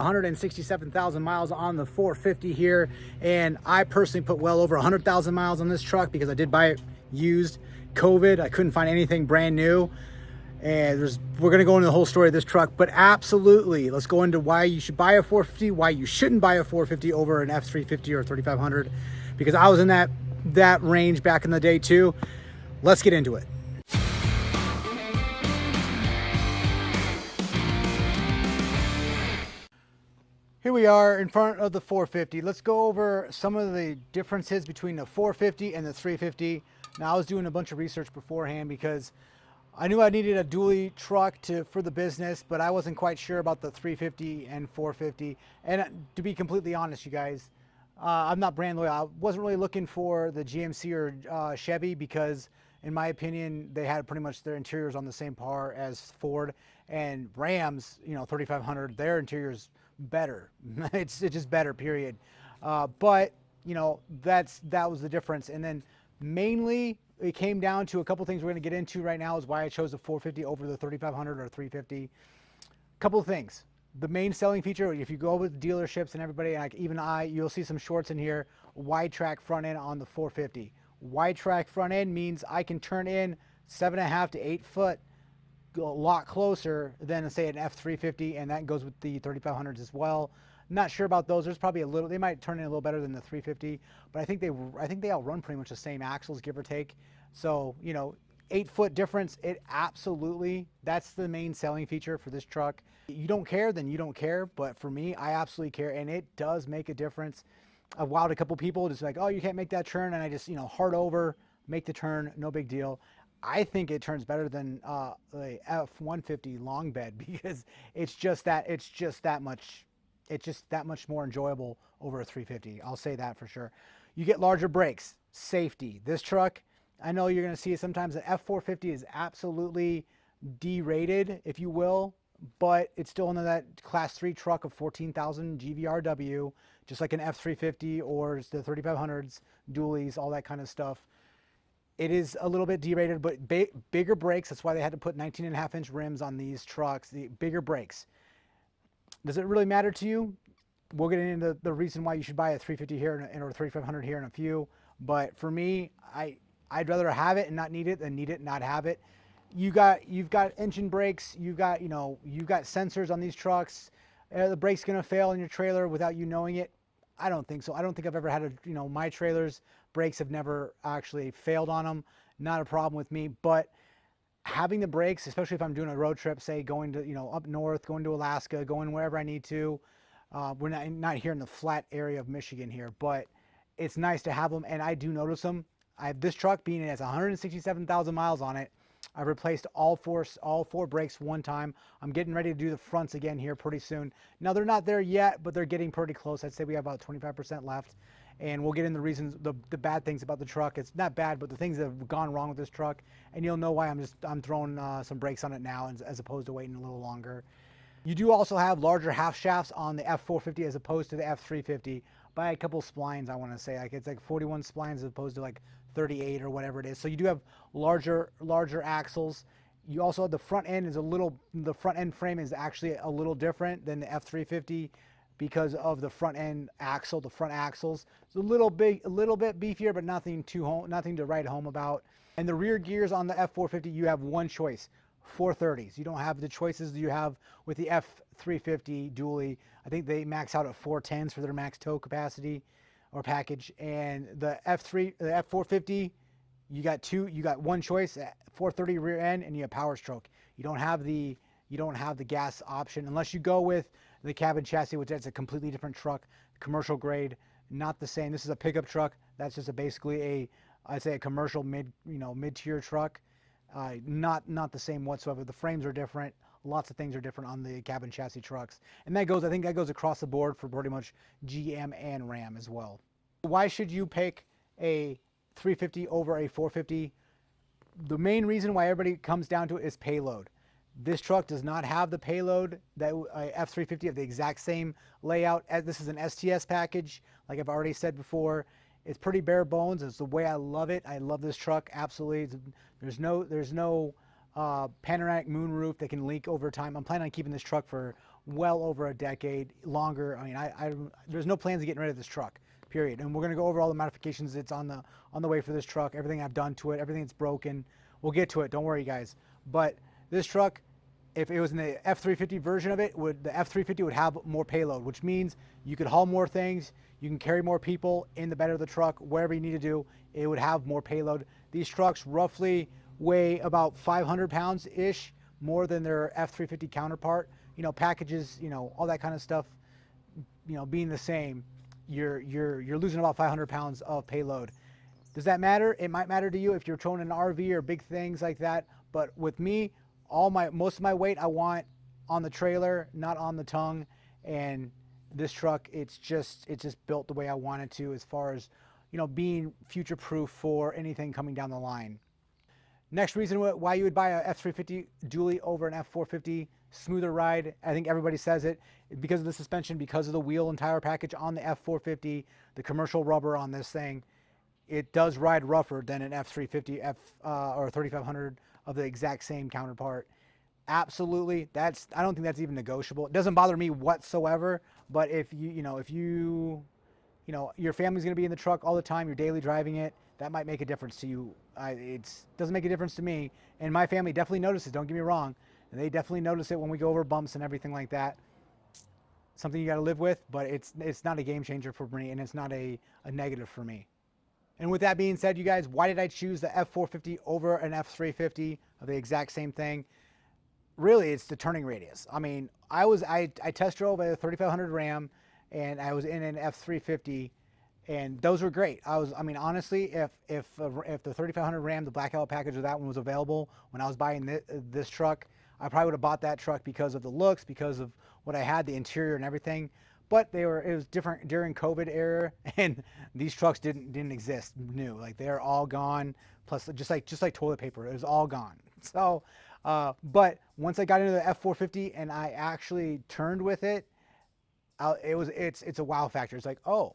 167,000 miles on the 450 here, and I personally put well over 100,000 miles on this truck because I did buy it used. COVID, I couldn't find anything brand new, and we're gonna go into the whole story of this truck, but absolutely, let's go into why you should buy a 450, why you shouldn't buy a 450 over an F350 or 3500, because I was in that range back in the day too. Let's get into it. Here we are in front of the 450. Let's go over some of the differences between the 450 and the 350. Now, I was doing a bunch of research beforehand because I knew I needed a dually truck for the business, but I wasn't quite sure about the 350 and 450. And to be completely honest, you guys, I'm not brand loyal. I wasn't really looking for the GMC or Chevy because, in my opinion, they had pretty much their interiors on the same par as Ford. And Rams, 3500, their interiors better. It's just better, period. But that was the difference. And then mainly it came down to a couple things we're going to get into right now is why I chose the 450 over the 3500 or 350. Couple of things. The main selling feature, if you go with dealerships and everybody, like even you'll see some shorts in here, wide track front end on the 450. Wide track front end means I can turn in 7.5 to 8 foot a lot closer than, say, an F350, and that goes with the 3500s as well. Not sure about those. There's probably they might turn in a little better than the 350, but I think they all run pretty much the same axles, give or take. So 8 foot difference. It absolutely, that's the main selling feature for this truck. You don't care, then you don't care, but for me, I absolutely care, and it does make a difference. I've wowed a couple people just like, oh, you can't make that turn, and I just hard over, make the turn, no big deal. I think it turns better than the F150 long bed because it's just that much more enjoyable over a 350. I'll say that for sure. You get larger brakes, safety. This truck, I know you're going to see it sometimes. The F450 is absolutely derated, if you will, but it's still in that class 3 truck of 14,000 GVRW, just like an F350 or the 3500s, dualies, all that kind of stuff. It is a little bit derated, but bigger brakes. That's why they had to put 19.5-inch rims on these trucks, the bigger brakes. Does it really matter to you? We'll get into the reason why you should buy a 350 here or a 3500 here in a few. But for me, I'd rather have it and not need it than need it and not have it. You've got engine brakes. You've got sensors on these trucks. The brake's gonna fail in your trailer without you knowing it. I don't think so. I don't think I've ever had my trailers, brakes have never actually failed on them. Not a problem with me, but having the brakes, especially if I'm doing a road trip, say going to, up north, going to Alaska, going wherever I need to. We're not here in the flat area of Michigan here, but it's nice to have them, and I do notice them. This truck, being it has 167,000 miles on it, I've replaced all four brakes one time. I'm getting ready to do the fronts again here pretty soon. Now, they're not there yet, but they're getting pretty close. I'd say we have about 25% left, and we'll get into the reasons, the bad things about the truck. It's not bad, but the things that have gone wrong with this truck, and you'll know why I'm throwing some brakes on it now as opposed to waiting a little longer. You do also have larger half shafts on the F450 as opposed to the F350 by a couple splines, I want to say. Like it's like 41 splines as opposed to like 38 or whatever it is. So you do have larger axles. You also have the front end the front end frame is actually a little different than the F350 because of the front end axle, the front axles. It's a little bit beefier, but nothing to write home about. And the rear gears on the F450, you have one choice. 430s. You don't have the choices you have with the F350 dually. I think they max out at 410s for their max tow capacity or package. And the F450, you got one choice, 430 rear end, and you have power stroke. You don't have the gas option unless you go with the cabin chassis, which that's a completely different truck, commercial grade, not the same. This is a pickup truck. That's just basically I'd say a commercial mid-tier truck. Not the same whatsoever. The frames are different. Lots of things are different on the cabin chassis trucks. And I think that goes across the board for pretty much GM and Ram as well. Why should you pick a 350 over a 450? The main reason why everybody comes down to it is payload. This truck does not have the payload that F350 of the exact same layout. This is an STS package, like I've already said before. It's pretty bare bones. It's the way I love it. I love this truck absolutely. There's no panoramic moon roof that can leak over time. I'm planning on keeping this truck for well over a decade, longer. I mean, there's no plans of getting rid of this truck, period. And we're gonna go over all the modifications that's on the way for this truck, everything I've done to it, everything that's broken. We'll get to it. Don't worry, guys. But this truck, if it was in the F350 version of it, the F350 would have more payload, which means you could haul more things, you can carry more people in the bed of the truck, wherever you need to do, it would have more payload. These trucks roughly weigh about 500 pounds ish more than their F350 counterpart. You know, packages, you know, all that kind of stuff, you know, being the same, you're losing about 500 pounds of payload. Does that matter? It might matter to you if you're towing an RV or big things like that. But with me, most of my weight I want on the trailer, not on the tongue. And this truck, it's just built the way I want it to, as far as, you know, being future proof for anything coming down the line. Next reason why you would buy a F350 dually over an F450, smoother ride. I think everybody says it, because of the suspension, because of the wheel and tire package on the F450, the commercial rubber on this thing. It does ride rougher than an F350 or 3500 of the exact same counterpart. Absolutely, I don't think that's even negotiable. It doesn't bother me whatsoever. But if your family's going to be in the truck all the time, you're daily driving it, that might make a difference to you. It doesn't make a difference to me, and my family definitely notices. Don't get me wrong, and they definitely notice it when we go over bumps and everything like that. Something you got to live with, but it's not a game changer for me, and it's not a negative for me. And with that being said, you guys, why did I choose the F450 over an F350 of the exact same thing? Really, it's the turning radius. I mean, I test drove a 3500 Ram, and I was in an F350, and those were great. I mean, honestly, if the 3500 Ram, the blackout package of that one was available when I was buying this truck, I probably would have bought that truck because of the looks, because of what I had, the interior and everything. But it was different during COVID era, and these trucks didn't exist new. Like, they're all gone. Plus, just like toilet paper, it was all gone. So, but once I got into the F450 and I actually turned with it, it's a wow factor. It's like, oh,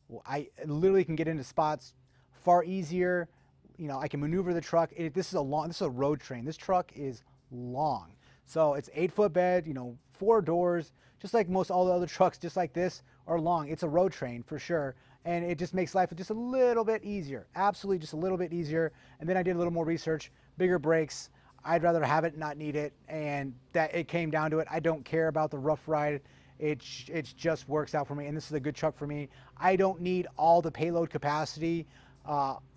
well, I literally can get into spots far easier. You know, I can maneuver the truck. This is a road train. This truck is long. So it's 8-foot bed, you know, 4 doors, just like most all the other trucks just like this are long. It's a road train for sure. And it just makes life just a little bit easier. Absolutely just a little bit easier. And then I did a little more research, bigger brakes. I'd rather have it, not need it. And that it came down to it. I don't care about the rough ride. It just works out for me. And this is a good truck for me. I don't need all the payload capacity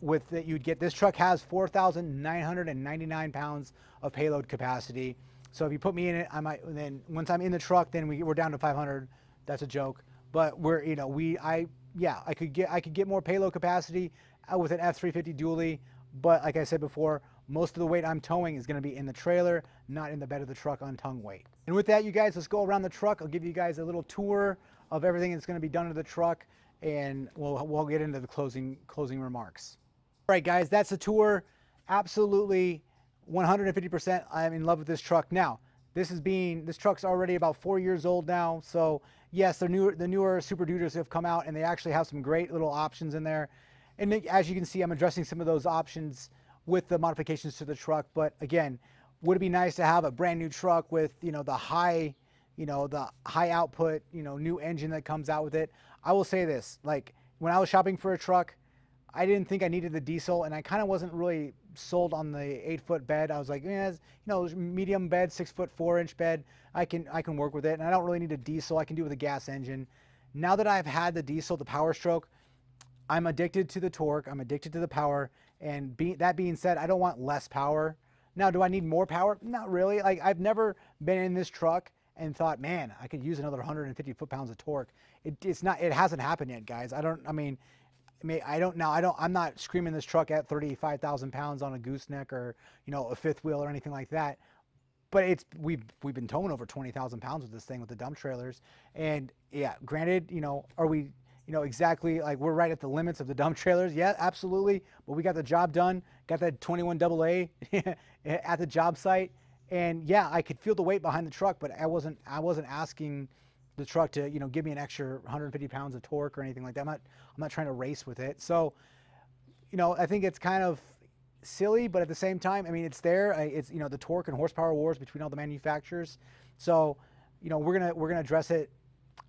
with that you'd get. This truck has 4,999 pounds of payload capacity. So if you put me in it, I might, then once I'm in the truck, then we're down to 500. That's a joke. But I could get more payload capacity with an F350 dually. But like I said before, most of the weight I'm towing is going to be in the trailer, not in the bed of the truck on tongue weight. And with that, you guys, let's go around the truck. I'll give you guys a little tour of everything that's going to be done to the truck, and we'll get into the closing remarks. All right, guys, that's the tour. Absolutely 150%. I'm in love with this truck. Now, this truck's already about 4 years old now. So yes, the newer Super Duties have come out, and they actually have some great little options in there. And as you can see, I'm addressing some of those options with the modifications to the truck. But again, would it be nice to have a brand new truck with, the high output, new engine that comes out with it? I will say this, like, when I was shopping for a truck, I didn't think I needed the diesel, and I kind of wasn't really sold on the 8-foot bed. I was like, medium bed, 6-foot 4-inch bed. I can work with it, and I don't really need a diesel. I can do it with a gas engine. Now that I've had the diesel, the Power Stroke, I'm addicted to the torque. I'm addicted to the power. And that being said, I don't want less power. Now, do I need more power? Not really. Like, I've never been in this truck and thought, man, I could use another 150 foot-pounds of torque. It hasn't happened yet, guys. I'm not screaming this truck at 35,000 pounds on a gooseneck or, a fifth wheel or anything like that. But we've been towing over 20,000 pounds with this thing with the dump trailers. And yeah, granted, are we, exactly like we're right at the limits of the dump trailers? Yeah, absolutely. But we got the job done, got that 21 AA at the job site. And yeah, I could feel the weight behind the truck, but I wasn't asking the truck to, give me an extra 150 pounds of torque or anything like that. I'm not trying to race with it. So, I think it's kind of silly, but at the same time, it's there. It's, the torque and horsepower wars between all the manufacturers. So, we're gonna address it.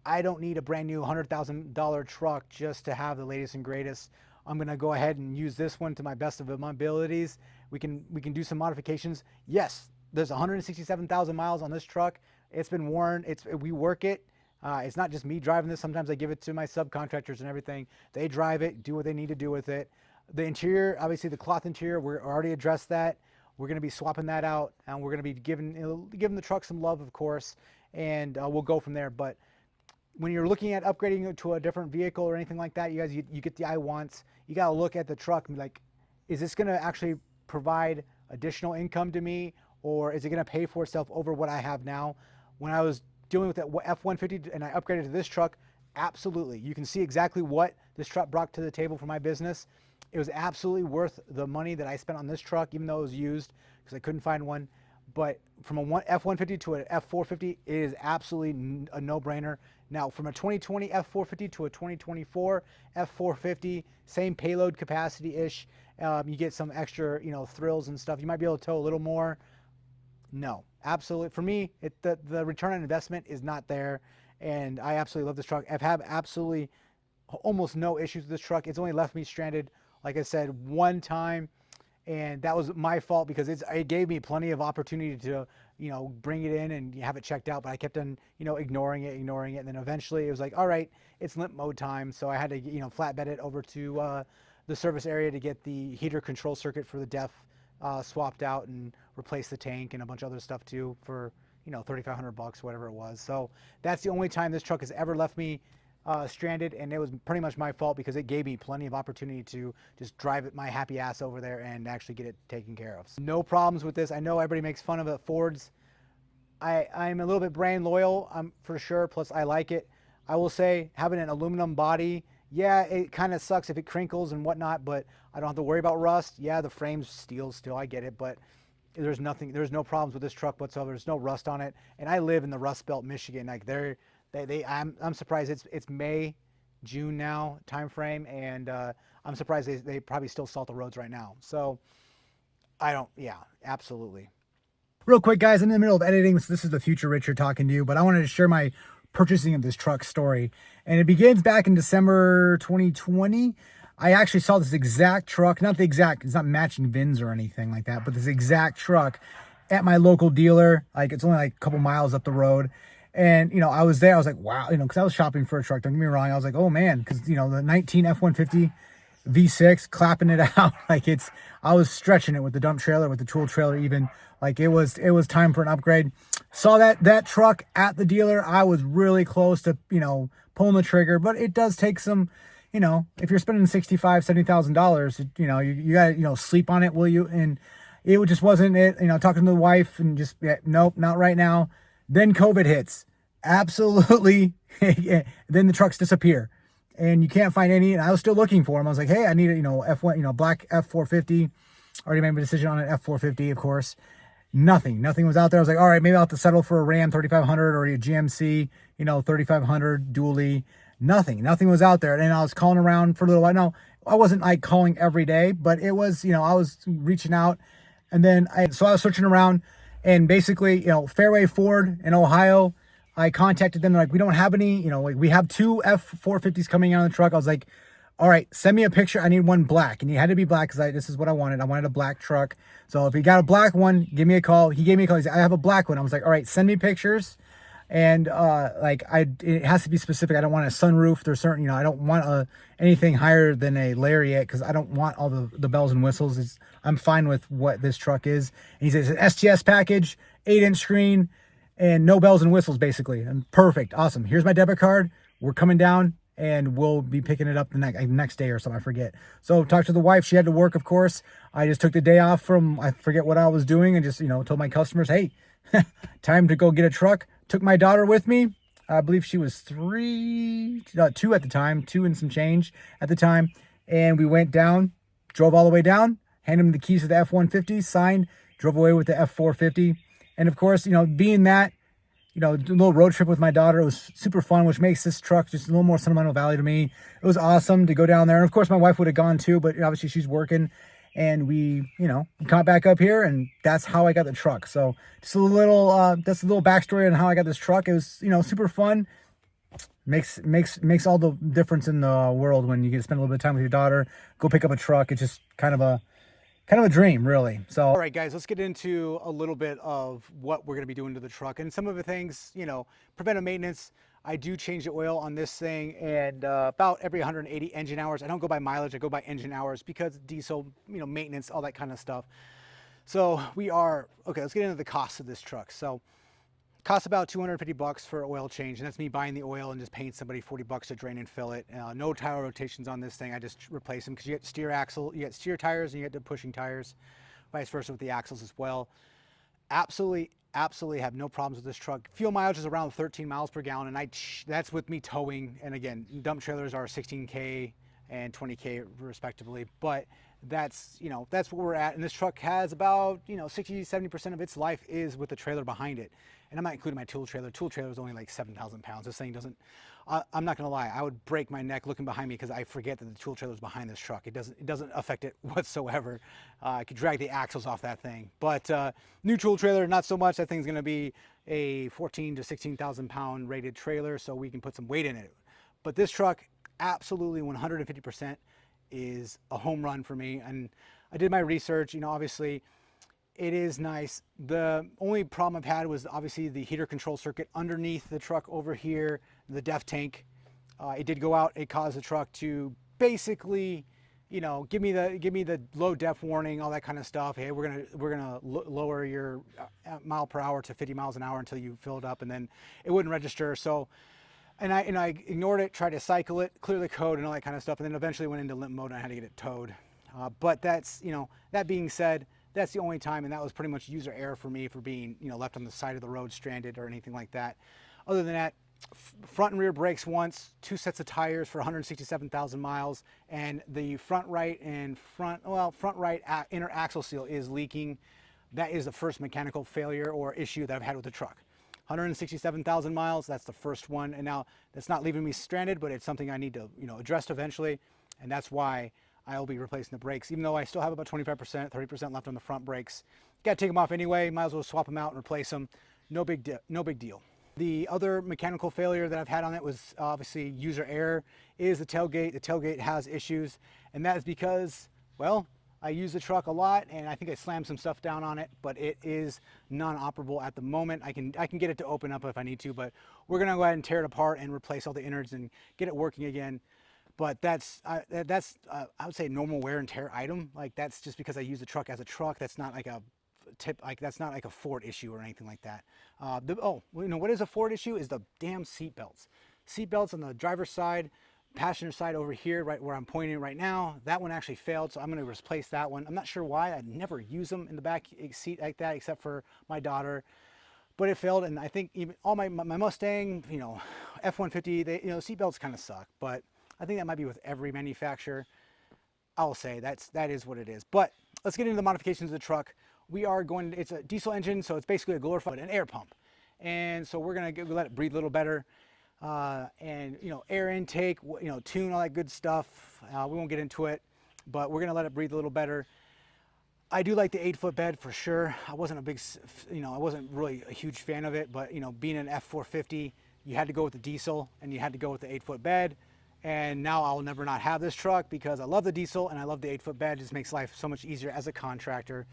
I don't need a brand new $100,000 truck just to have the latest and greatest. I'm gonna go ahead and use this one to my best of my abilities. We can do some modifications. Yes, there's 167,000 miles on this truck. It's been worn. We work it. It's not just me driving this. Sometimes I give it to my subcontractors and everything. They drive it, do what they need to do with it. The interior, obviously the cloth interior, we're already addressed that. We're going to be swapping that out, and we're going to be giving the truck some love, of course, and we'll go from there. But when you're looking at upgrading to a different vehicle or anything like that, you guys, you get the I wants. You got to look at the truck and be like, is this going to actually provide additional income to me, or is it going to pay for itself over what I have now? When I was dealing with that F150 and I upgraded to this truck, absolutely. You can see exactly what this truck brought to the table for my business. It was absolutely worth the money that I spent on this truck, even though it was used because I couldn't find one. But from a F150 to an F450, it is absolutely a no-brainer. Now, from a 2020 F450 to a 2024 F450, same payload capacity-ish. You get some extra, thrills and stuff. You might be able to tow a little more. No, absolutely. For me, the return on investment is not there, and I absolutely love this truck. I've had absolutely almost no issues with this truck. It's only left me stranded, like I said, one time, and that was my fault because it gave me plenty of opportunity to, bring it in and have it checked out, but I kept on, ignoring it, and then eventually it was like, all right, it's limp mode time, so I had to, flatbed it over to the service area to get the heater control circuit for the DEF swapped out and replace the tank and a bunch of other stuff too for, $3,500, whatever it was. So that's the only time this truck has ever left me stranded, and it was pretty much my fault because it gave me plenty of opportunity to just drive it my happy ass over there and actually get it taken care of. So no problems with this. I know everybody makes fun of it, Fords. I'm a little bit brand loyal, for sure, plus I like it. I will say, having an aluminum body, yeah, it kind of sucks if it crinkles and whatnot, but I don't have to worry about rust. Yeah, the frame's steel still, I get it, but there's no problems with this truck whatsoever. There's no rust on it, and I live in the Rust Belt, Michigan. Like I'm surprised it's May, June now time frame, and I'm surprised they probably still salt the roads right now. So yeah, absolutely. Real quick, guys, I'm in the middle of editing, so this is the future Richard talking to you, but I wanted to share my purchasing of this truck story. And it begins back in December 2020. I actually saw this exact truck, it's not matching VINs or anything like that, but this exact truck at my local dealer. Like, it's only like a couple miles up the road. And, I was there, I was like, wow, because I was shopping for a truck, don't get me wrong. I was like, oh man, because, the 19 F-150 V6, clapping it out. I was stretching it with the dump trailer, with the tool trailer even. Like, it was time for an upgrade. Saw that truck at the dealer. I was really close to, pulling the trigger, but it does take some, if you're spending $65,000, $70,000, you gotta, sleep on it, will you? And it just wasn't it, talking to the wife and just, yeah, nope, not right now. Then COVID hits. Absolutely. Then the trucks disappear and you can't find any. And I was still looking for them. I was like, hey, I need a, F1, black F450. Already made my decision on an F450, of course. Nothing was out there. I was like, all right, maybe I'll have to settle for a Ram 3500 or a GMC, 3500 dually. Nothing was out there. And I was calling around for a little while. No, I wasn't like calling every day, but it was, I was reaching out. And then I was searching around, and basically, Fairway Ford in Ohio, I contacted them. They're like, we don't have any, we have 2 F450s coming out of the truck. I was like, all right, send me a picture. I need one black. And he had to be black because this is what I wanted. I wanted a black truck. So if you got a black one, give me a call. He gave me a call. He said, I have a black one. I was like, all right, send me pictures. And it has to be specific. I don't want a sunroof. There's certain, I don't want anything higher than a Lariat because I don't want all the bells and whistles. I'm fine with what this truck is. And he says it's an STS package, 8-inch screen, and no bells and whistles, basically. And perfect. Awesome. Here's my debit card. We're coming down, and we'll be picking it up the next day or something. I forget. So talked to the wife. She had to work, of course. I just took the day off from, I forget what I was doing, and just, told my customers, hey, time to go get a truck. Took my daughter with me. I believe she was 2 at the time, 2 and some change at the time. And we went down, drove all the way down, handed him the keys to the F-150, signed, drove away with the F-450. And of course, being that, a little road trip with my daughter, it was super fun, which makes this truck just a little more sentimental value to me. It was awesome to go down there. And of course, my wife would have gone too, but obviously she's working. and we, you know, got back up here, and that's how I got the truck. So just a little, that's a little backstory on how I got this truck. It was, you know, super fun. Makes all the difference in the world when you get to spend a little bit of time with your daughter, go pick up a truck. It's just kind of a dream, really. So all right, guys, let's get into a little bit of what we're going to be doing to the truck, and some of the things, you know, preventive maintenance. I do change the oil on this thing, and about every 180 engine hours. I don't go by mileage, I go by engine hours, because diesel, you know, maintenance, all that kind of stuff. So we are okay. Let's get into the cost of this truck. So costs about 250 bucks for oil change, and that's me buying the oil and just paying somebody 40 bucks to drain and fill it. No tire rotations on this thing. I just replace them, because you get steer axle, you get steer tires, and you get the pushing tires, vice versa with the axles as well. Absolutely have no problems with this truck. Fuel mileage is around 13 miles per gallon, and that's with me towing. And again, dump trailers are 16K and 20K respectively, but that's, you know, that's what we're at. And this truck has about, you know, 60-70% of its life is with the trailer behind it. And I'm not including my tool trailer. Tool trailer is only like 7,000 pounds. This thing doesn't, I'm not gonna lie, I would break my neck looking behind me, because I forget that the tool trailer is behind this truck. It doesn't affect it whatsoever. I could drag the axles off that thing. But new tool trailer, not so much. That thing's gonna be a 14 to 16,000 pound rated trailer, so we can put some weight in it. But this truck, absolutely 150% is a home run for me. And I did my research, you know, obviously it is nice. The only problem I've had was obviously the heater control circuit underneath the truck over here, the def tank. It did go out. It caused the truck to basically, you know, give me the low def warning, all that kind of stuff. Hey, we're gonna lower your mile per hour to 50 miles an hour until you fill it up, and then it wouldn't register. So, and I ignored it, tried to cycle it, clear the code, and all that kind of stuff, and then eventually went into limp mode and I had to get it towed. But that's, you know, that being said, that's the only time, and that was pretty much user error for me for being, you know, left on the side of the road stranded or anything like that. Other than that, front and rear brakes once, 2 sets of tires for 167,000 miles, and the front right inner axle seal is leaking. That is the first mechanical failure or issue that I've had with the truck. 167,000 miles, that's the first one, and now that's not leaving me stranded, but it's something I need to, you know, address eventually, and that's why I'll be replacing the brakes, even though I still have about 25%, 30% left on the front brakes. Got to take them off anyway. Might as well swap them out and replace them. No big deal. The other mechanical failure that I've had on it was obviously user error. Is the tailgate. The tailgate has issues, and that is because, well, I use the truck a lot, and I think I slammed some stuff down on it, but it is non-operable at the moment. I can get it to open up if I need to, but we're gonna go ahead and tear it apart and replace all the innards and get it working again. But that's I would say normal wear and tear item. Like, that's just because I use the truck as a truck. That's not like a that's not like a Ford issue or anything like that. You know what is a Ford issue is the damn seat belts. Seat belts on the driver's side, passenger side over here, right where I'm pointing right now. That one actually failed, so I'm going to replace that one. I'm not sure why. I never use them in the back seat like that, except for my daughter. But it failed, and I think even all my Mustang, you know, F150, they, you know, seat belts kind of suck. But I think that might be with every manufacturer. I'll say that is what it is. But let's get into the modifications of the truck. We are going, it's a diesel engine, so it's basically a glorified an air pump. And so we're going to let it breathe a little better. And, you know, air intake, you know, tune, all that good stuff. We won't get into it, but we're going to let it breathe a little better. I do like the 8-foot bed for sure. I wasn't really a huge fan of it, but, you know, being an F450, you had to go with the diesel and you had to go with the 8-foot bed. And now I'll never not have this truck because I love the diesel and I love the 8-foot bed. It just makes life so much easier as a contractor.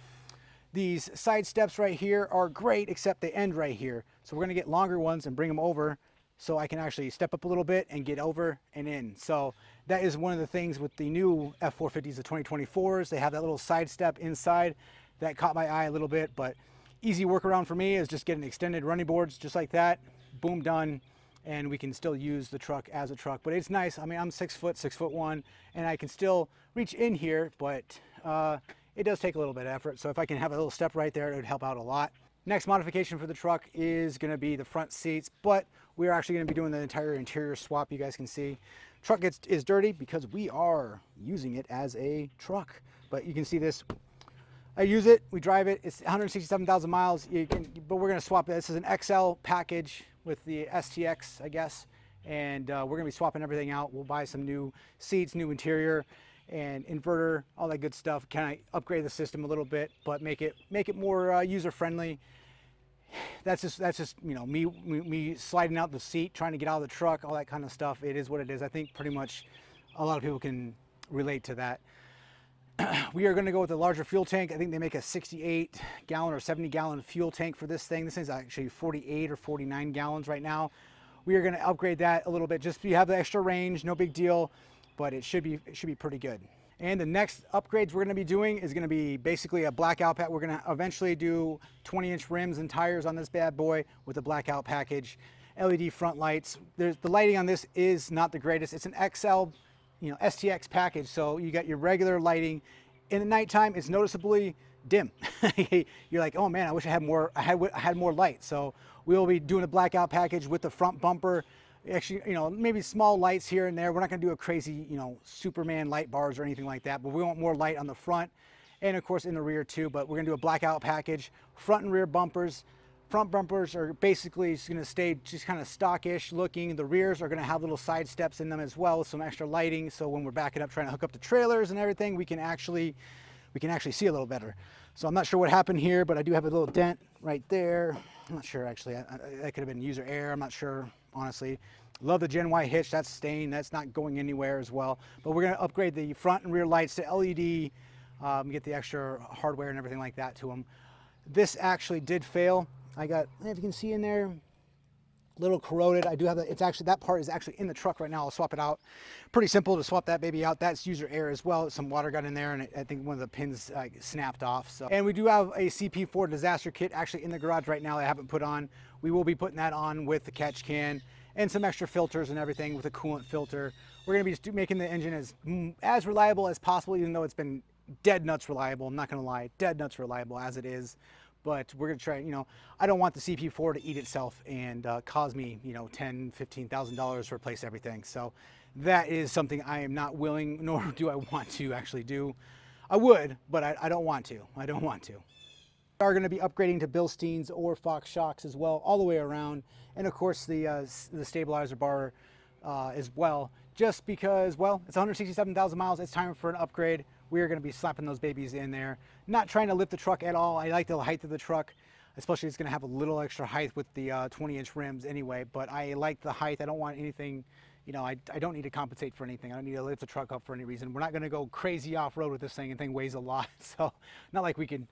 These side steps right here are great, except they end right here. So we're gonna get longer ones and bring them over so I can actually step up a little bit and get over and in. So that is one of the things with the new F450s, the 2024s. They have that little side step inside that caught my eye a little bit, but easy workaround for me is just getting extended running boards just like that. Boom, done. And we can still use the truck as a truck. But it's nice. I mean, I'm 6 foot, 6'1", and I can still reach in here, but it does take a little bit of effort. So if I can have a little step right there, it would help out a lot. Next modification for the truck is going to be the front seats, but we're actually going to be doing the entire interior swap. You guys can see truck is dirty because we are using it as a truck, but you can see this. I use it, we drive it, it's 167,000 miles, but we're going to swap it. This is an XL package with the STX, I guess, and we're going to be swapping everything out. We'll buy some new seats, new interior, and inverter, all that good stuff. Can I upgrade the system a little bit, but make it more user friendly? That's just you know, me sliding out the seat, trying to get out of the truck, all that kind of stuff. It is what it is. I think pretty much a lot of people can relate to that. We are going to go with a larger fuel tank. I think they make a 68 gallon or 70 gallon fuel tank for this thing. This thing's actually 48 or 49 gallons right now. We are going to upgrade that a little bit just so you have the extra range, no big deal, but it should be pretty good. And the next upgrades we're going to be doing is going to be basically a blackout pack. We're going to eventually do 20-inch rims and tires on this bad boy with a blackout package, LED front lights. The lighting on this is not the greatest. It's an XL, you know, STX package, so you got your regular lighting. In the nighttime, it's noticeably dim. You're like, oh man, I wish I had more. I had more light. So we will be doing a blackout package with the front bumper. Actually, you know, maybe small lights here and there. We're not going to do a crazy, you know, Superman light bars or anything like that, but we want more light on the front and of course in the rear too. But we're going to do a blackout package, front and rear bumpers. Front bumpers are basically just going to stay just kind of stockish looking. The rears are going to have little side steps in them as well with some extra lighting. So when we're backing up trying to hook up the trailers and everything, we can actually see a little better. So I'm not sure what happened here, but I do have a little dent right there. I'm not sure actually. That could have been user error. I'm not sure, honestly. Love the Gen Y hitch. That's staying. That's not going anywhere as well. But we're going to upgrade the front and rear lights to LED, get the extra hardware and everything like that to them. This actually did fail. I got, if you can see in there, a little corroded. I do have it's actually, that part is actually in the truck right now. I'll swap it out. Pretty simple to swap that baby out. That's user error as well. Some water got in there and I think one of the pins snapped off. So, and we do have a CP4 disaster kit actually in the garage right now that I haven't put on. We will be putting that on with the catch can and some extra filters and everything with a coolant filter. We're going to be just making the engine as reliable as possible, even though it's been dead nuts reliable. I'm not going to lie, dead nuts reliable as it is. But we're going to try, you know, I don't want the CP4 to eat itself and cause me, you know, $10,000, $15,000 to replace everything. So that is something I am not willing, nor do I want to actually do. I would, but I don't want to. I don't want to. We are going to be upgrading to Bilsteins or Fox shocks as well, all the way around. And of course the stabilizer bar as well, just because, well, it's 167,000 miles. It's time for an upgrade. We are going to be slapping those babies in there. Not trying to lift the truck at all. I like the height of the truck, especially it's going to have a little extra height with the 20-inch rims anyway, but I like the height. I don't want anything, you know, I don't need to compensate for anything. I don't need to lift the truck up for any reason. We're not going to go crazy off-road with this thing, and thing weighs a lot. So not like we can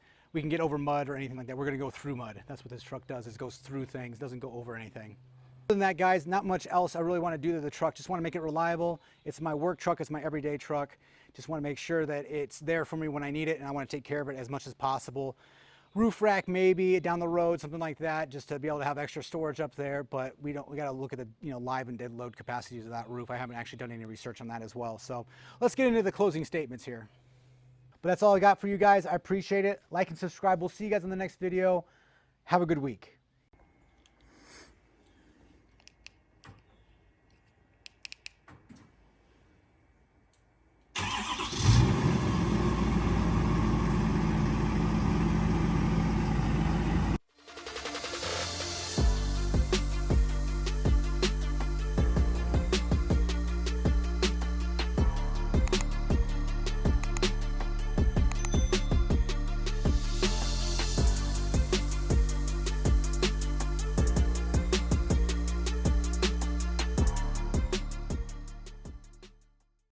get over mud or anything like that. We're going to go through mud. That's what this truck does, is goes through things, doesn't go over anything. Other than that, guys, not much else I really want to do to the truck. Just want to make it reliable. It's my work truck. It's my everyday truck. Just want to make sure that it's there for me when I need it, and I want to take care of it as much as possible. Roof rack maybe down the road, something like that, just to be able to have extra storage up there. But we got to look at the, you know, live and dead load capacities of that roof. I haven't actually done any research on that as well. So let's get into the closing statements here. But that's all I got for you guys. I appreciate it. Like and subscribe. We'll see you guys in the next video. Have a good week.